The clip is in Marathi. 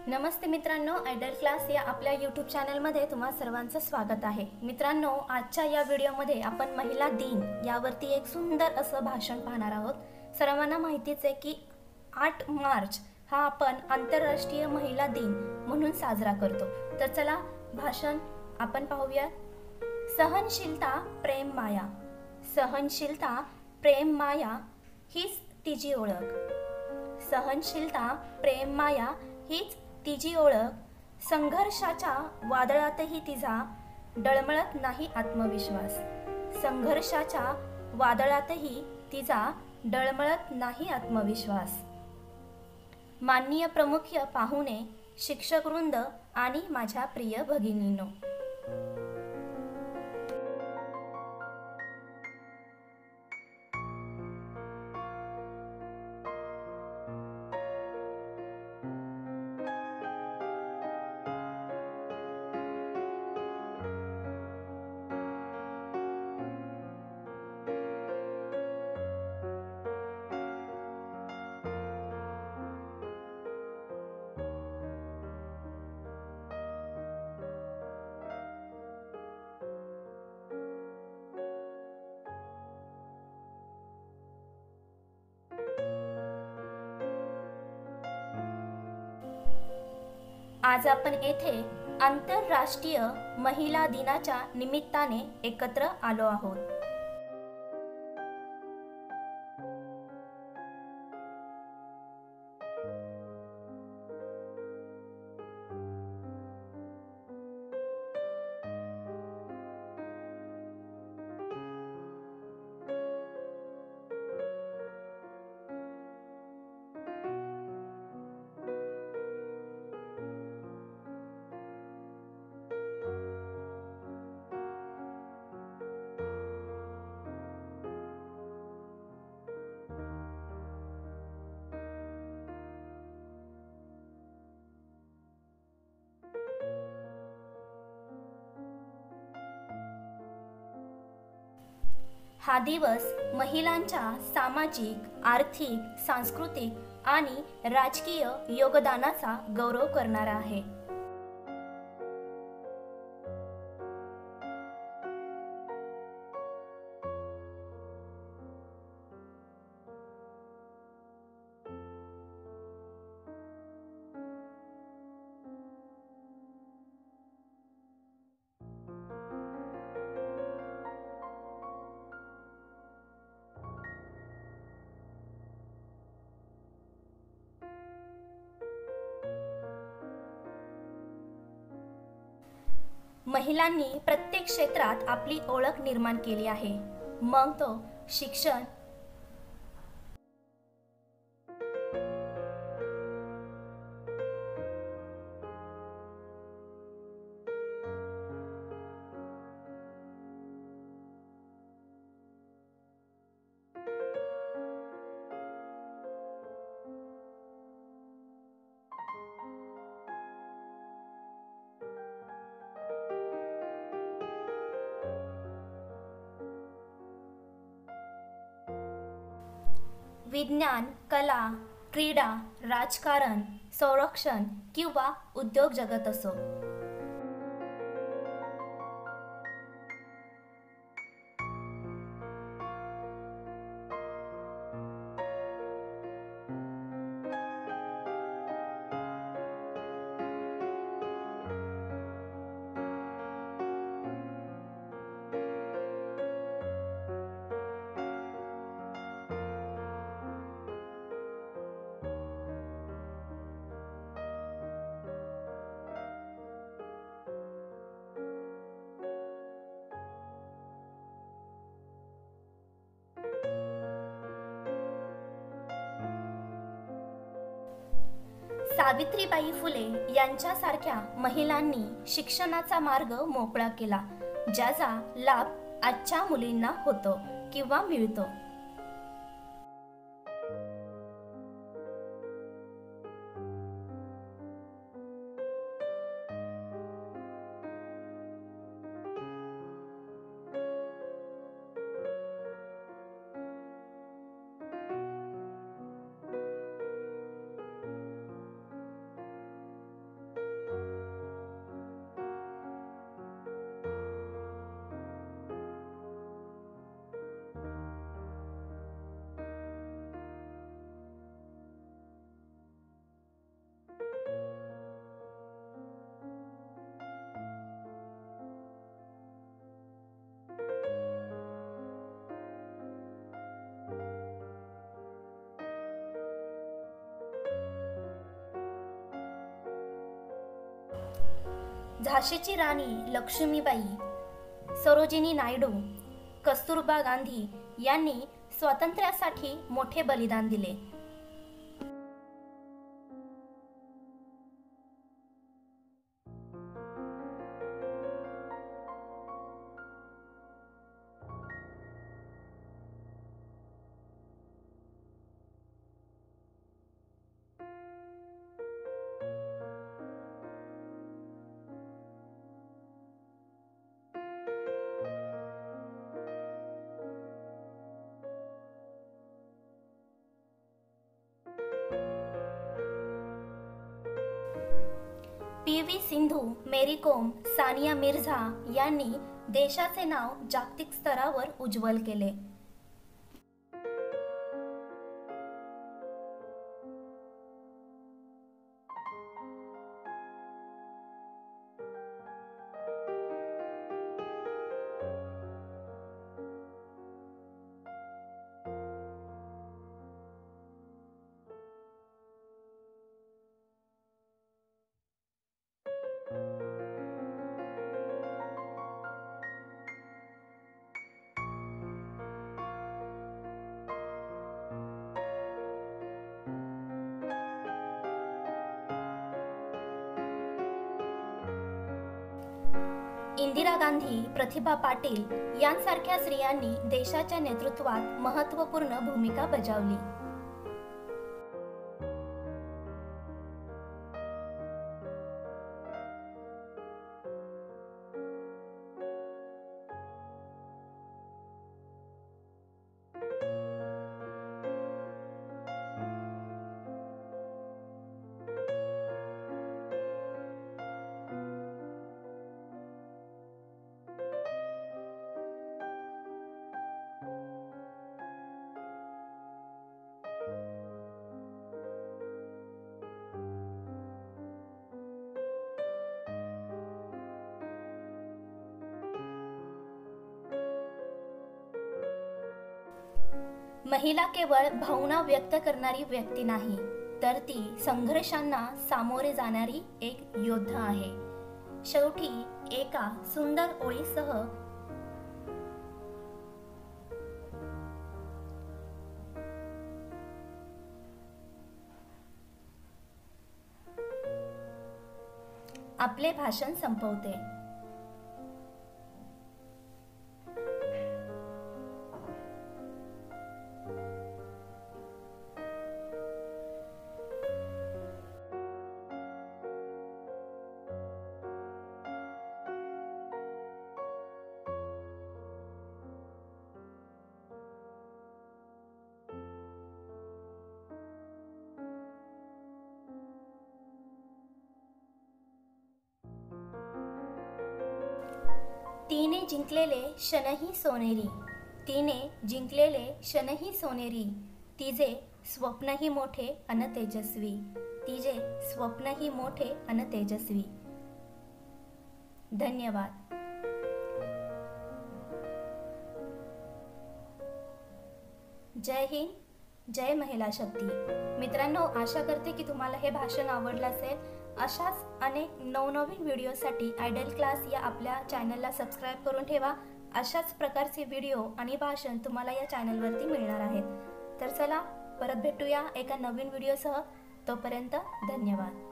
नमस्ते मित्रांनो, आयडल क्लास या आपल्या यूट्यूब चॅनलमध्ये तुम्हा सर्वांचं स्वागत आहे। मित्रांनो, आजच्या या व्हिडिओमध्ये आपण महिला दिन यावरती एक सुंदर असं भाषण पाहणार आहोत। सर्वांना माहितीच आहे की 8 मार्च हा आपण आंतरराष्ट्रीय महिला दिन म्हणून साजरा करतो। तर चला भाषण आपण पाहूया। सहनशीलता प्रेम माया, सहनशीलता प्रेम माया हीच तिची ओळख। सहनशीलता प्रेम माया हीच तिची ओळख। संघर्षाच्या वादळातही तिचा डळमळत नाही आत्मविश्वास। संघर्षाच्या वादळातही तिचा डळमळत नाही आत्मविश्वास। माननीय प्रमुख पाहुणे, शिक्षकवृंद आणि माझ्या प्रिय भगिनींनो, आज आपण येथे आंतरराष्ट्रीय महिला दिनाच्या निमित्ताने एकत्र आलो आहोत। हा दिवस महिलांच्या सामाजिक, आर्थिक, सांस्कृतिक आणि राजकीय योगदानाचा गौरव करणारा आहे। महिलांनी प्रत्येक क्षेत्रात आपली ओळख निर्माण केली आहे, मग तो शिक्षण, विज्ञान, कला, क्रीडा, राजकारण, संरक्षण किंवा उद्योग जगत असो। सावित्रीबाई फुले यांच्यासारख्या महिलांनी शिक्षणाचा मार्ग मोकळा केला, ज्याचा लाभ आजच्या मुलींना होतो किंवा मिळतो। झाशीची राणी लक्ष्मीबाई, सरोजिनी नायडू, कस्तुरबा गांधी यांनी स्वातंत्र्यासाठी मोठे बलिदान दिले. पी.व्ही. सिंधू, मेरी कोम, सानिया मिर्झा यांनी देशाचे नाव जागतिक स्तरावर उज्ज्वल केले. इंदिरा गांधी, प्रतिभा पाटील यांसारख्या स्त्रियांनी देशाच्या नेतृत्वात महत्त्वपूर्ण भूमिका बजावली. महिला केवळ भावना व्यक्त करणारी व्यक्ती नाही, तर ती संघर्षांना सामोरे जाणारी एक योद्धा आहे. शेवटी एका सुंदर ओळीसह आपले भाषण संपवते. तिने जिंकलेले क्षणही सोनेरी, तिने जिंकलेले क्षणही सोनेरी, तिचे स्वप्नही मोठे अन तेजस्वी, तिचे स्वप्नही मोठे अन तेजस्वी. धन्यवाद. जय हिंद, जय महिला शक्ती. मित्रांनो, आशा करते की तुम्हाला हे भाषण आवडलं असेल. अशाच अनेक नवनवीन व्हिडिओसाठी आयडल क्लास या आपल्या चॅनलला सबस्क्राईब करून ठेवा. अशाच प्रकारचे व्हिडिओ आणि भाषण तुम्हाला या चॅनलवरती मिळणार आहेत. तर चला परत भेटूया एका नवीन व्हिडिओसह. तोपर्यंत धन्यवाद.